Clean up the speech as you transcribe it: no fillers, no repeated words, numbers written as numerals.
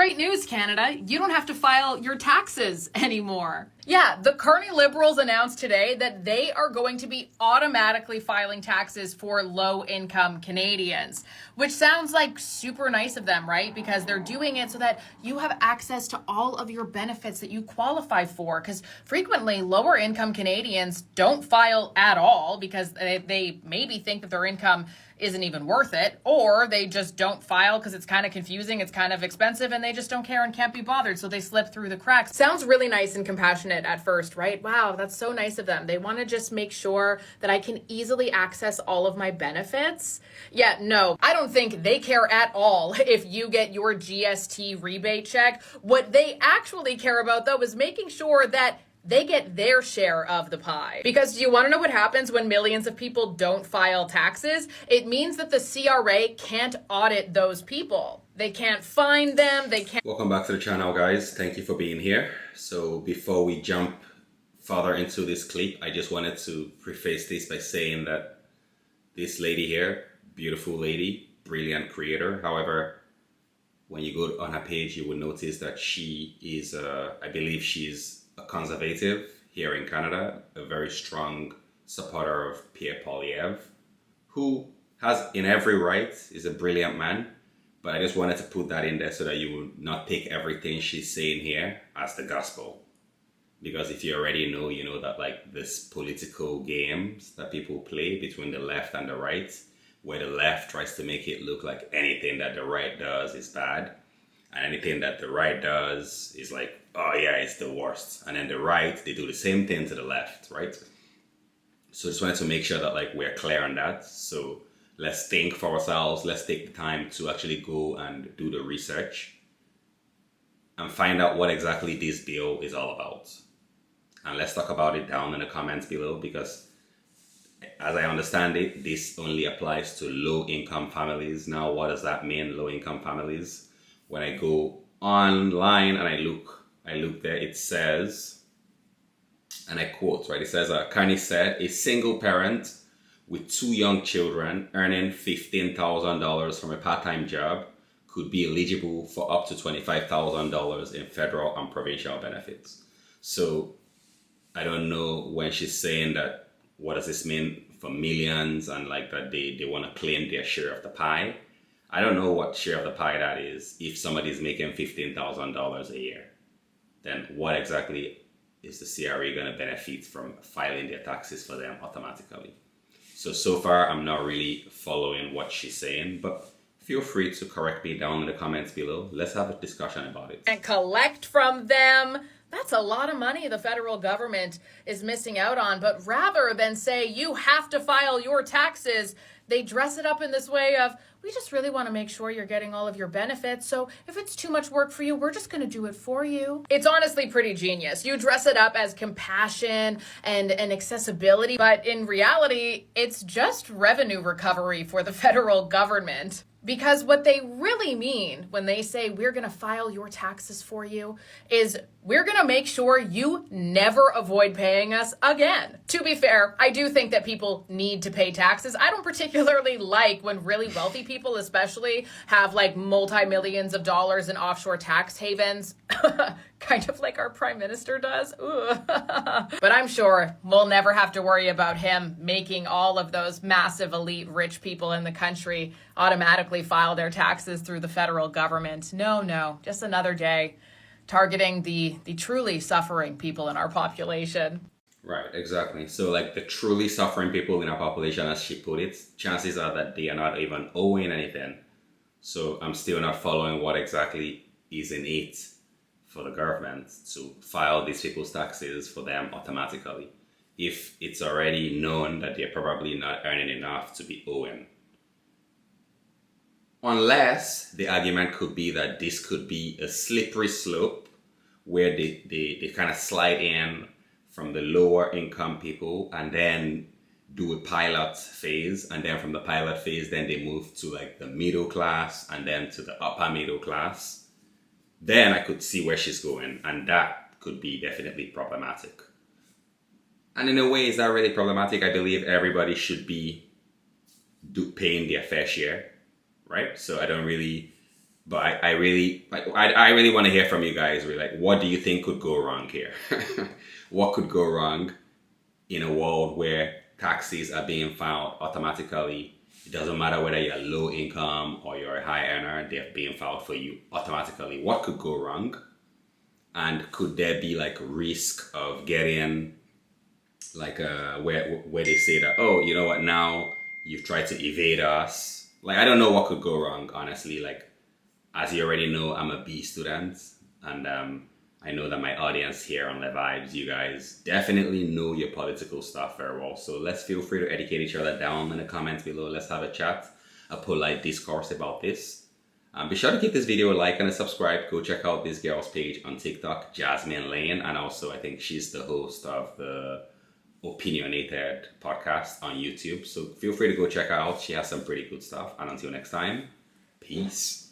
Great news, Canada. You don't have to file your taxes anymore. Yeah, the Carney Liberals announced today that they are going to be automatically filing taxes for low-income Canadians, which sounds like super nice of them, right? Because they're doing it so that you have access to all of your benefits that you qualify for. Because frequently, lower-income Canadians don't file at all because they maybe think that their income isn't even worth it, or they just don't file because it's kind of confusing, it's kind of expensive, and they just don't care and can't be bothered, so they slip through the cracks. Sounds really nice and compassionate at first, right? Wow, that's so nice of them. They want to just make sure that I can easily access all of my benefits. Yeah, no, I don't think they care at all if you get your GST rebate check. What they actually care about, though, is making sure that they get their share of the pie. Because do you want to know what happens when millions of people don't file taxes? It means that the CRA can't audit those people. They can't find them, they can't... Welcome back to the channel, guys. Thank you for being here. So before we jump further into this clip, I just wanted to preface this by saying that this lady here, beautiful lady, brilliant creator. However, when you go on her page, you will notice that she is, I believe she's a conservative here in Canada, a very strong supporter of Pierre Poilievre, who has in every right, is a brilliant man, but I just wanted to put that in there so that you will not take everything she's saying here as the gospel. Because if you already know, you know that like this political games that people play between the left and the right, where the left tries to make it look like anything that the right does is bad, and anything that the right does is like, oh yeah, it's the worst. And then the right, they do the same thing to the left, right? So just wanted to make sure that like we're clear on that. So let's think for ourselves. Let's take the time to actually go and do the research and find out what exactly this bill is all about. And let's talk about it down in the comments below, because as I understand it, this only applies to low-income families. Now, what does that mean, low-income families? When I go online and I look there, it says, and I quote, right? It says, Carney said, a single parent with 2 young children earning $15,000 from a part-time job could be eligible for up to $25,000 in federal and provincial benefits. So I don't know when she's saying that, what does this mean for millions and like that they want to claim their share of the pie. I don't know what share of the pie that is. If somebody's making $15,000 a year, then what exactly is the CRA going to benefit from filing their taxes for them automatically? So far, I'm not really following what she's saying, but feel free to correct me down in the comments below. Let's have a discussion about it. And collect from them. That's a lot of money the federal government is missing out on. But rather than say you have to file your taxes, they dress it up in this way of, we just really want to make sure you're getting all of your benefits. So if it's too much work for you, we're just going to do it for you. It's honestly pretty genius. You dress it up as compassion and accessibility, but in reality, it's just revenue recovery for the federal government. Because what they really mean when they say we're going to file your taxes for you is we're going to make sure you never avoid paying us again. To be fair, I do think that people need to pay taxes. I don't particularly like when really wealthy people especially have like multi-millions of dollars in offshore tax havens. Kind of like our prime minister does. But I'm sure we'll never have to worry about him making all of those massive elite rich people in the country automatically file their taxes through the federal government. No, just another day targeting the truly suffering people in our population. Right, exactly. So like the truly suffering people in our population, as she put it, chances are that they are not even owing anything. So I'm still not following what exactly is in it for the government to file these people's taxes for them automatically, if it's already known that they're probably not earning enough to be owing. Unless the argument could be that this could be a slippery slope where they kind of slide in from the lower income people and then do a pilot phase, and then from the pilot phase then they move to like the middle class and then to the upper middle class. Then I could see where she's going, and that could be definitely problematic. And in a way, is that really problematic? I believe everybody should be paying their fair share, right? So I don't really But I really I really want to hear from you guys. Really, like, what do you think could go wrong here? What could go wrong in a world where taxes are being filed automatically? It doesn't matter whether you're low income or you're a high earner; they're being filed for you automatically. What could go wrong? And could there be like risk of getting like where they say that, oh, you know what, now you've tried to evade us? Like, I don't know what could go wrong, honestly. Like, as you already know, I'm a B student, and I know that my audience here on the Vibes, you guys definitely know your political stuff very well. So let's feel free to educate each other down in the comments below. Let's have a chat, a polite discourse about this. Be sure to give this video a like and a subscribe. Go check out this girl's page on TikTok, Jasmine Laine, and also I think she's the host of the Opinionated podcast on YouTube. So feel free to go check her out. She has some pretty good stuff. And until next time, peace.